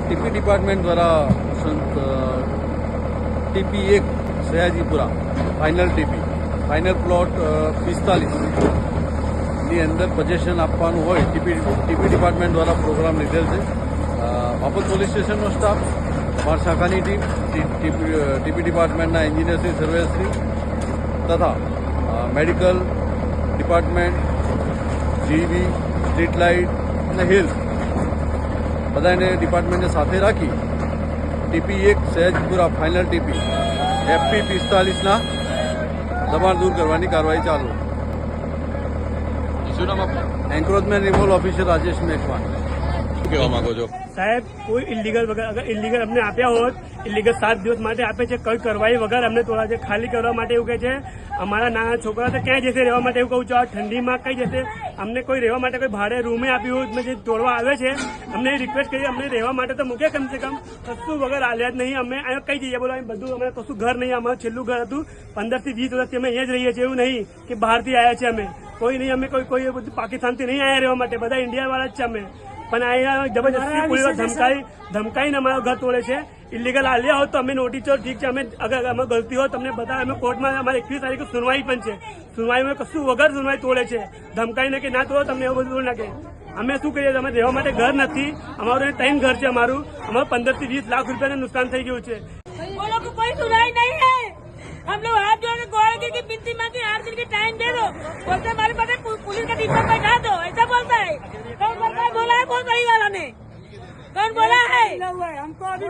TP department દ્વારા TP1 Sayajipura final plot 45 ની અંદર પોઝેશન આપવાનું હોય ટીપી ડિપાર્ટમેન્ટ દ્વારા પ્રોગ્રામ લીધેલ છે. બાપત પોલીસ સ્ટેશનનો સ્ટાફ, અમારી શાખાની ટીમ, ટીપી ડિપાર્ટમેન્ટના એન્જિનિયરશ્રી, સર્વેશ્રી તથા medical department, GB, street light અને હેલ્થ બધાને ડિપાર્ટમેન્ટને સાથે રાખી TP1 સયાજીપુરા ફાઇનલ ટીપી FP45ના દબાણ દૂર કરવાની કાર્યવાહી ચાલુ. શું નામ આપનું? એન્ક્રોચમેન્ટ રિમોવલ ઓફિસર રાજેશ મેઘવાન. શું કહેવા માંગો છો સાહેબ? કોઈ ઇલીગલ વગર, અગર ઇલીગલ અમને આપ્યા હોત, ઇલીગલ 7 દિવસ માટે આપે છે, કઈ કરવાઈ વગર અમને થોડા છે ખાલી કરવા માટે એવું કહે છે. અમારા નાના છોકરા તો ક્યાં જશે રહેવા માટે? એવું કહું છું. આ ઠંડીમાં કઈ જશે? અમને કોઈ રહેવા માટે કોઈ ભાડે રૂમે આપ્યું હોય, જે તોડવા આવે છે અમને રિક્વેસ્ટ કરી અમને રહેવા માટે તો મૂકે કમસે કમ. કશું વગર આલ્યા જ નહીં. અમે અહીંયા કઈ જઈએ બોલો? બધું અમે કશું ઘર નહીં. અમારું છેલ્લું ઘર હતું 15 થી 20 વર્ષથી અમે અહીંયા જ રહીએ છીએ. એવું નહીં કે બહારથી આવ્યા છે. અમે કોઈ નહીં. અમે કોઈ બધું પાકિસ્તાનથી નહીં આવ્યા રહેવા માટે. બધા ઇન્ડિયા વાળા જ છે અમે. પણ અહીંયા જબરજસ્તી પોલીસ ધમકાઈને અમારું ઘર તોડે છે. ઇલીગલ આલ્યા હોત તો અમે નોટિસો ઠીક છે, અમે અગર અમે ગલતી હોય તમને બધા અમે કોર્ટમાં અમારે 21 તારીખે સુનવાઈ પણ છે. સુનવાઈમાં કશું વગર સુનવાઈ તોડે છે ધમકાઈને કે ના તોડો તમને એવું બધું નાખે. અમે શું કરીએ? અમે રહેવા માટે ઘર નથી. અમારું 3 ઘર છે. અમારું 15 થી 20 લાખ રૂપિયાનું નુકસાન થઈ ગયું છે. कोई सुनाई नहीं है. हम लोग हाथ जोड़ के गोड़ की बिनती मांगी, 8 दिन की टाइम दे दो. बोलते हमारे पास पुलिस का डिब्बा बैठा दो, ऐसा बोलता है. कौन बोला है? बहुत बड़ी वाला ने कौन बोला है? हमको अभी